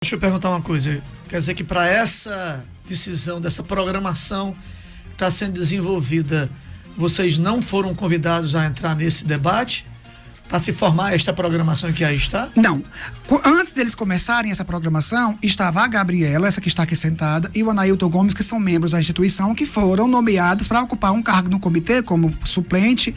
Deixa eu perguntar uma coisa. Quer dizer que para essa decisão, dessa programação que está sendo desenvolvida, vocês não foram convidados a entrar nesse debate? Para se formar esta programação que aí está? Não. Antes deles começarem essa programação, estava a Gabriela, essa que está aqui sentada, e o Anailton Gomes, que são membros da instituição, que foram nomeados para ocupar um cargo no comitê como suplente,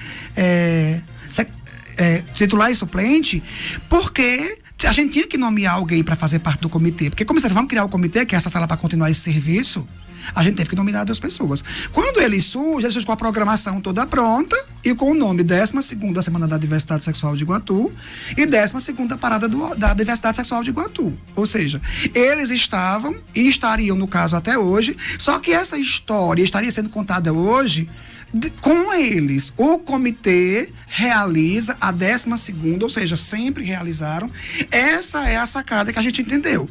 titular e suplente, porque a gente tinha que nomear alguém para fazer parte do comitê. Porque como vocês vão criar o comitê, que é essa sala para continuar esse serviço, a gente teve que nomear 2 pessoas. Quando ele surge com a programação toda pronta e com o nome 12ª Semana da Diversidade Sexual de Iguatu e 12ª Parada da Diversidade Sexual de Iguatu. Ou seja, eles estavam e estariam, no caso, até hoje, só que essa história estaria sendo contada hoje com eles. O comitê realiza a 12ª, ou seja, sempre realizaram. Essa é a sacada que a gente entendeu.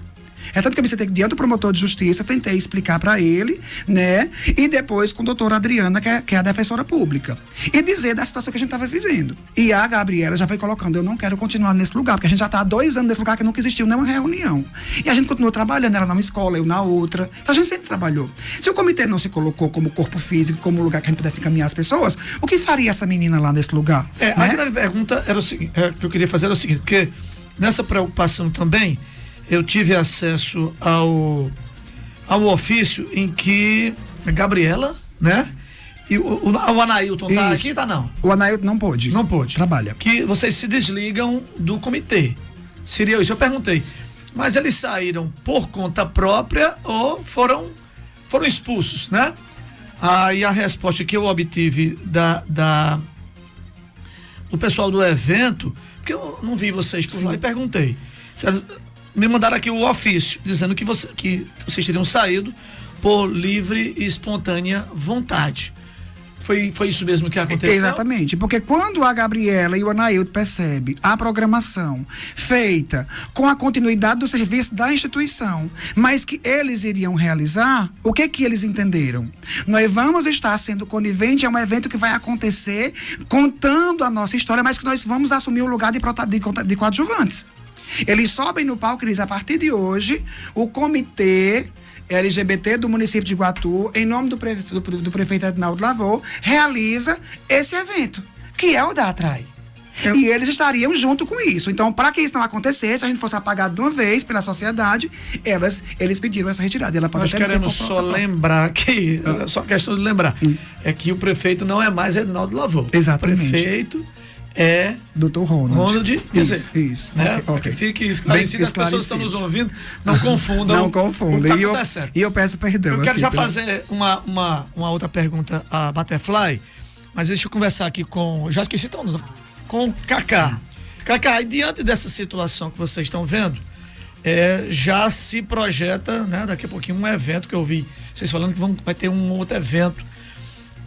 É tanto que eu me sentei diante do promotor de justiça, tentei explicar para ele, né? E depois com a doutora Adriana, que é a defensora pública. E dizer da situação que a gente estava vivendo. E a Gabriela já foi colocando, eu não quero continuar nesse lugar, porque a gente já está há 2 anos nesse lugar que nunca existiu nenhuma reunião. E a gente continuou trabalhando, ela numa escola, eu na outra. Então a gente sempre trabalhou. Se o comitê não se colocou como corpo físico, como lugar que a gente pudesse encaminhar as pessoas, o que faria essa menina lá nesse lugar? A grande pergunta era o seguinte, que eu queria fazer era o seguinte, porque nessa preocupação também, eu tive acesso ao ofício em que a Gabriela, né? E o Anailton tá aqui, tá não? O Anailton não pôde. Não pôde. Trabalha. Que vocês se desligam do comitê. Seria isso? Eu perguntei. Mas eles saíram por conta própria ou foram expulsos, né? Aí a resposta que eu obtive do pessoal do evento, porque eu não vi vocês por lá e perguntei. Me mandaram aqui o ofício dizendo que vocês teriam saído por livre e espontânea vontade. Foi isso mesmo que aconteceu? Exatamente, porque quando a Gabriela e o Anailton percebem a programação feita com a continuidade do serviço da instituição, mas que eles iriam realizar, o que eles entenderam? Nós vamos estar sendo conivente a um evento que vai acontecer contando a nossa história, mas que nós vamos assumir o lugar de coadjuvantes. Eles sobem no palco e dizem, a partir de hoje, o comitê LGBT do município de Iguatu, em nome do prefeito Edinaldo Lavô, realiza esse evento, que é o da Atrai. E eles estariam junto com isso. Então, para que isso não acontecesse, se a gente fosse apagado de uma vez pela sociedade, eles pediram essa retirada. Nós queremos só lembrar que, só questão de lembrar, é que o prefeito não é mais Edinaldo Lavô. Exatamente. O prefeito é Dr. Ronald. Isso. Né? Okay. Que fique esclarecido, as pessoas que estão nos ouvindo, não confundam. Não confundam. E eu peço perdão. Eu quero já fazer uma outra pergunta a Butterfly, mas deixa eu conversar aqui já esqueci, com o Cacá. Cacá, e diante dessa situação que vocês estão vendo, já se projeta, né, daqui a pouquinho um evento que eu vi vocês falando que vai ter um outro evento.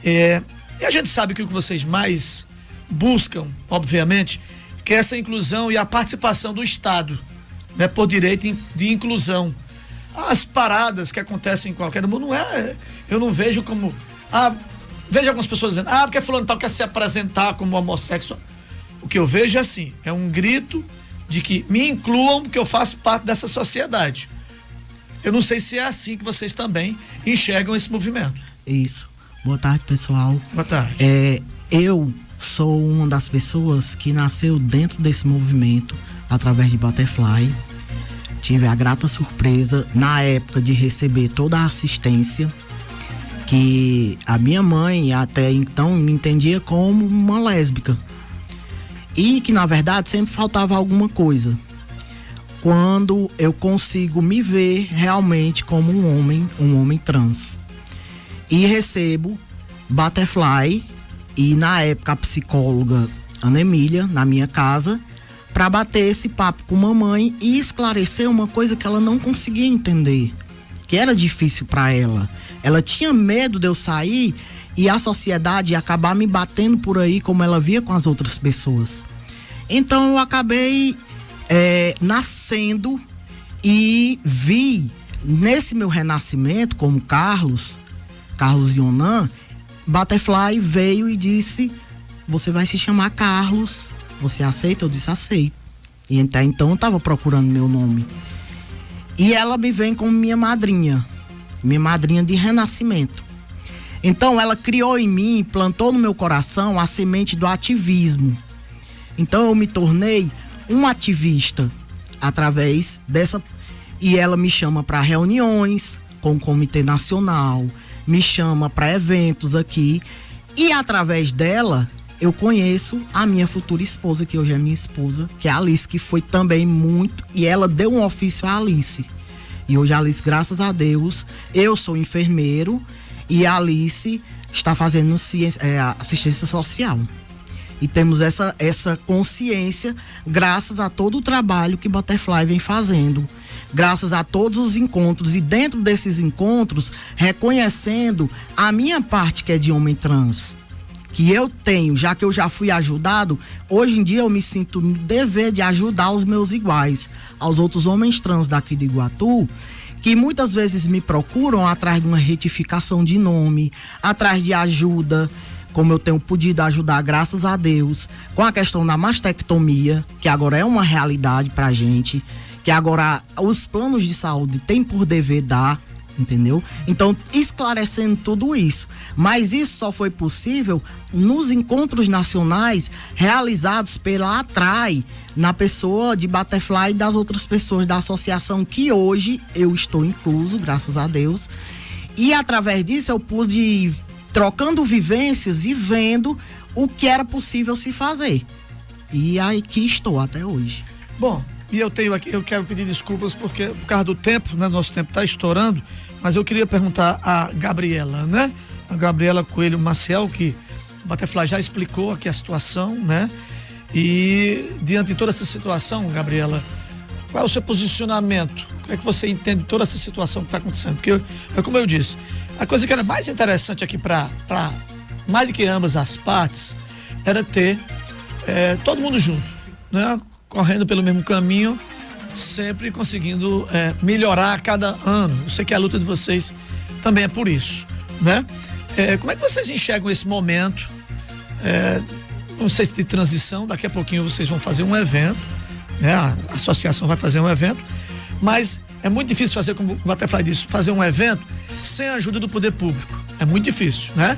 E a gente sabe que o que vocês mais buscam, obviamente, que é essa inclusão e a participação do Estado, né, por direito de inclusão. As paradas que acontecem em qualquer mundo, eu não vejo como, vejo algumas pessoas dizendo, porque fulano tal quer se apresentar como homossexual. O que eu vejo é assim, é um grito de que me incluam, porque eu faço parte dessa sociedade. Eu não sei se é assim que vocês também enxergam esse movimento. Isso. Boa tarde, pessoal. Boa tarde. Eu sou uma das pessoas que nasceu dentro desse movimento através de Butterfly. Tive a grata surpresa na época de receber toda a assistência que a minha mãe até então me entendia como uma lésbica e que na verdade sempre faltava alguma coisa. Quando eu consigo me ver realmente como um homem trans e recebo Butterfly e na época a psicóloga Ana Emília na minha casa para bater esse papo com mamãe e esclarecer uma coisa que ela não conseguia entender, que era difícil para ela. Ela tinha medo de eu sair e a sociedade ia acabar me batendo por aí como ela via com as outras pessoas. Então eu acabei nascendo e vi nesse meu renascimento como Carlos Yonan. Butterfly veio e disse, você vai se chamar Carlos, você aceita? Eu disse, aceito. E até então eu estava procurando meu nome. E ela me vem como minha madrinha de renascimento. Então ela criou em mim, plantou no meu coração a semente do ativismo. Então eu me tornei um ativista através dessa. E ela me chama para reuniões com o Comitê Nacional, me chama para eventos aqui. E através dela eu conheço a minha futura esposa, que hoje é minha esposa, que é a Alice, que foi também muito. E ela deu um ofício à Alice. E hoje a Alice, graças a Deus, eu sou enfermeiro e a Alice está fazendo assistência social. E temos essa consciência graças a todo o trabalho que Butterfly vem fazendo. Graças a todos os encontros e dentro desses encontros, reconhecendo a minha parte que é de homem trans. Que eu tenho, já que eu já fui ajudado, hoje em dia eu me sinto no dever de ajudar os meus iguais, aos outros homens trans daqui de Iguatu, que muitas vezes me procuram atrás de uma retificação de nome, atrás de ajuda, como eu tenho podido ajudar, graças a Deus, com a questão da mastectomia, que agora é uma realidade pra gente, que agora os planos de saúde têm por dever dar, entendeu? Então, esclarecendo tudo isso. Mas isso só foi possível nos encontros nacionais realizados pela ATRAI, na pessoa de Butterfly e das outras pessoas da associação, que hoje eu estou incluso, graças a Deus. E através disso eu pude trocando vivências e vendo o que era possível se fazer. E aqui estou até hoje. Bom, e eu quero pedir desculpas porque por causa do tempo, né? Nosso tempo está estourando, mas eu queria perguntar a Gabriela, né? A Gabriela Coelho Maciel, que o Butterfly já explicou aqui a situação, né? E diante de toda essa situação, Gabriela, qual é o seu posicionamento? Como é que você entende toda essa situação que está acontecendo? Porque, como eu disse, a coisa que era mais interessante aqui para mais do que ambas as partes era ter todo mundo junto, né? Correndo pelo mesmo caminho, sempre conseguindo melhorar a cada ano. Eu sei que a luta de vocês também é por isso, né? Como é que vocês enxergam esse momento? Não sei se de transição, daqui a pouquinho vocês vão fazer um evento, né? A associação vai fazer um evento, mas é muito difícil fazer, como o Butterfly disse, fazer um evento sem a ajuda do poder público. É muito difícil, né?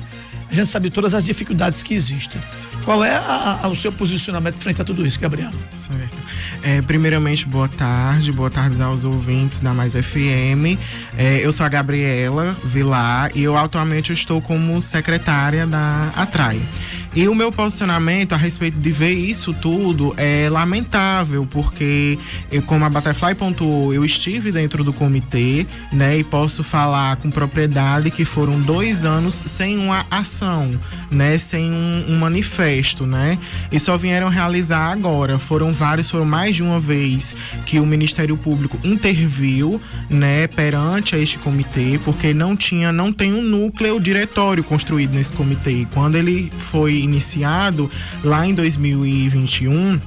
A gente sabe todas as dificuldades que existem. Qual é o seu posicionamento frente a tudo isso, Gabriela? Certo. Primeiramente, boa tarde aos ouvintes da Mais FM. Eu sou a Gabriela Vilar e eu atualmente estou como secretária da ATRAI. E o meu posicionamento a respeito de ver isso tudo é lamentável, porque, como a Butterfly pontuou, eu estive dentro do comitê, né, e posso falar com propriedade que foram 2 anos sem uma ação, né, sem um manifesto, né, e só vieram realizar agora. Foram mais de uma vez que o Ministério Público interviu, né, perante a este comitê, porque não tem um núcleo diretório construído nesse comitê. Quando ele foi iniciado lá em 2021,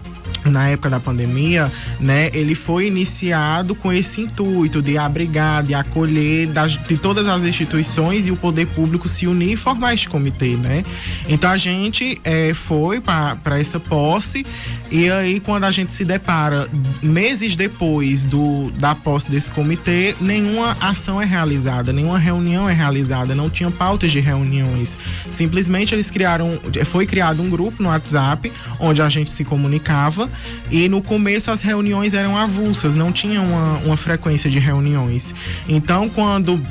na época da pandemia, né, ele foi iniciado com esse intuito de abrigar, de acolher de todas as instituições e o poder público se unir e formar este comitê, né? Então a gente foi para essa posse, e aí quando a gente se depara meses depois da posse desse comitê, nenhuma ação é realizada, nenhuma reunião é realizada, não tinha pautas de reuniões. Simplesmente foi criado um grupo no WhatsApp onde a gente se comunicava, e no começo as reuniões eram avulsas, não tinha uma frequência de reuniões. Então quando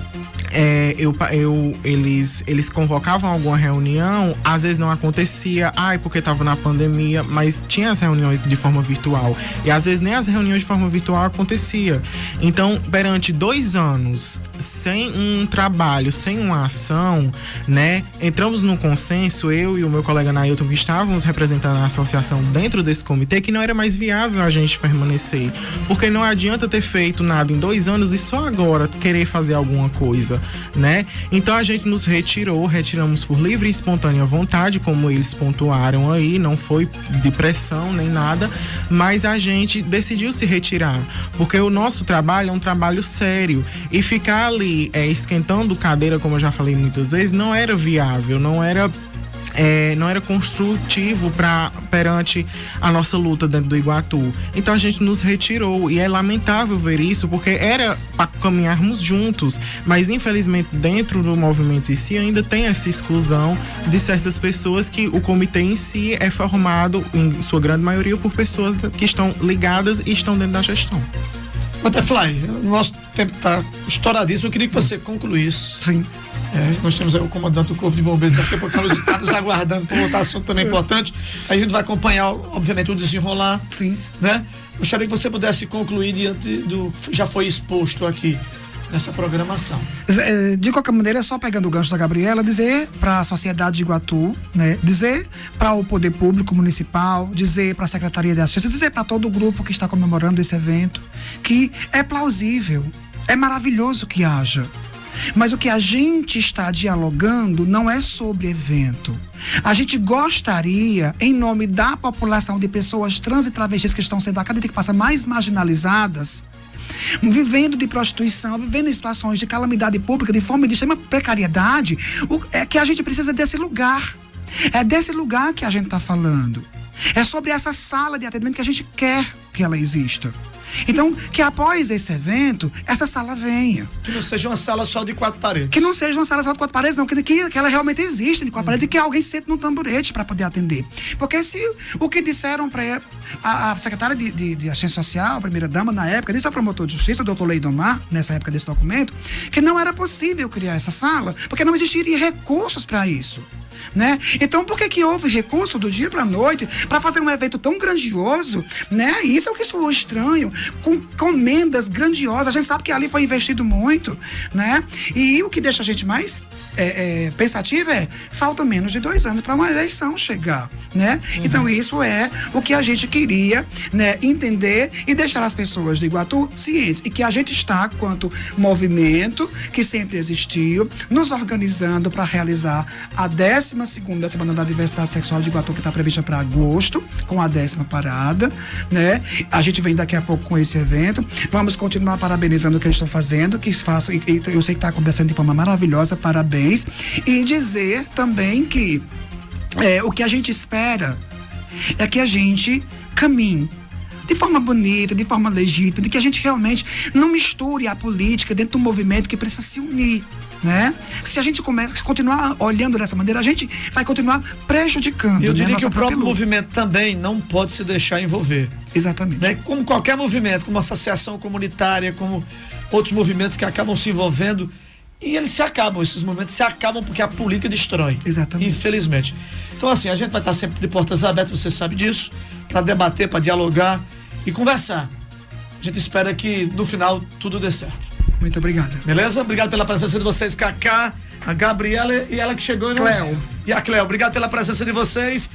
eles convocavam alguma reunião, às vezes não acontecia, porque estava na pandemia, mas tinha as reuniões de forma virtual, e às vezes nem as reuniões de forma virtual acontecia. Então, perante 2 anos sem um trabalho, sem uma ação, né, entramos num consenso, eu e o meu colega Nailton, que estávamos representando a associação dentro desse comitê, que não era mais viável a gente permanecer, porque não adianta ter feito nada em 2 anos e só agora querer fazer alguma coisa, né? Então a gente nos retiramos por livre e espontânea vontade, como eles pontuaram aí, não foi de pressão nem nada, mas a gente decidiu se retirar, porque o nosso trabalho é um trabalho sério, e ficar ali esquentando cadeira, como eu já falei muitas vezes, não era viável, não era não era construtivo perante a nossa luta dentro do Iguatu. Então a gente nos retirou, e é lamentável ver isso, porque era para caminharmos juntos, mas infelizmente dentro do movimento em si ainda tem essa exclusão de certas pessoas, que o comitê em si é formado, em sua grande maioria, por pessoas que estão ligadas e estão dentro da gestão. Butterfly, o nosso tempo está estouradíssimo, eu queria que você concluísse. Sim. Nós temos aí o comandante do Corpo de Bombeiros daqui a pouco está nos aguardando para outro assunto também importante. A gente vai acompanhar, obviamente, o desenrolar. Sim. Né? Gostaria que você pudesse concluir diante do que já foi exposto aqui nessa programação. De qualquer maneira, só pegando o gancho da Gabriela, dizer para a sociedade de Iguatu, né, dizer para o poder público municipal, dizer para a Secretaria de Assistência, dizer para todo o grupo que está comemorando esse evento, que é plausível, é maravilhoso que haja. Mas o que a gente está dialogando não é sobre evento. A gente gostaria, em nome da população de pessoas trans e travestis que estão sendo a cada dia que passa mais marginalizadas, vivendo de prostituição, vivendo em situações de calamidade pública, de fome, de extrema precariedade, é que a gente precisa desse lugar. É desse lugar que a gente está falando. É sobre essa sala de atendimento que a gente quer que ela exista. Então, que após esse evento, essa sala venha. Que não seja uma sala só de 4 paredes. Que não seja uma sala só de 4 paredes, não. Que ela realmente existe de 4 paredes e que alguém sente num tamborete para poder atender. Porque se o que disseram para a secretária de Assistência Social, a primeira-dama na época, disse ao promotor de justiça, o doutor Leidomar, nessa época desse documento, que não era possível criar essa sala, porque não existiria recursos para isso. Né? Então, por que houve recurso do dia para a noite para fazer um evento tão grandioso, né? Isso é o que soou estranho, com comendas grandiosas. A gente sabe que ali foi investido muito, né? E o que deixa a gente mais pensativo falta menos de 2 anos para uma eleição chegar, né? Então isso é o que a gente queria, né, entender e deixar as pessoas de Iguatu cientes, e que a gente está, quanto movimento que sempre existiu, nos organizando para realizar a 12ª Semana da Diversidade Sexual de Iguatu, que está prevista para agosto, com a 10ª parada, né? A gente vem daqui a pouco com esse evento. Vamos continuar parabenizando o que eles estão fazendo, que façam, e eu sei que está acontecendo de forma maravilhosa, parabéns. E dizer também que o que a gente espera é que a gente caminhe de forma bonita, de forma legítima, de que a gente realmente não misture a política dentro do movimento que precisa se unir, né? Se a gente continuar olhando dessa maneira, a gente vai continuar prejudicando. Eu diria, né, que o próprio movimento também não pode se deixar envolver. Exatamente. Né? Como qualquer movimento, como associação comunitária, como outros movimentos que acabam se envolvendo, e esses movimentos se acabam porque a política destrói. Exatamente. Infelizmente. Então, assim, a gente vai estar sempre de portas abertas, você sabe disso, para debater, para dialogar e conversar. A gente espera que no final tudo dê certo. Muito obrigada. Beleza? Obrigado pela presença de vocês, Cacá, a Gabriela e ela que chegou. Cléo. E a Cléo. Obrigado pela presença de vocês.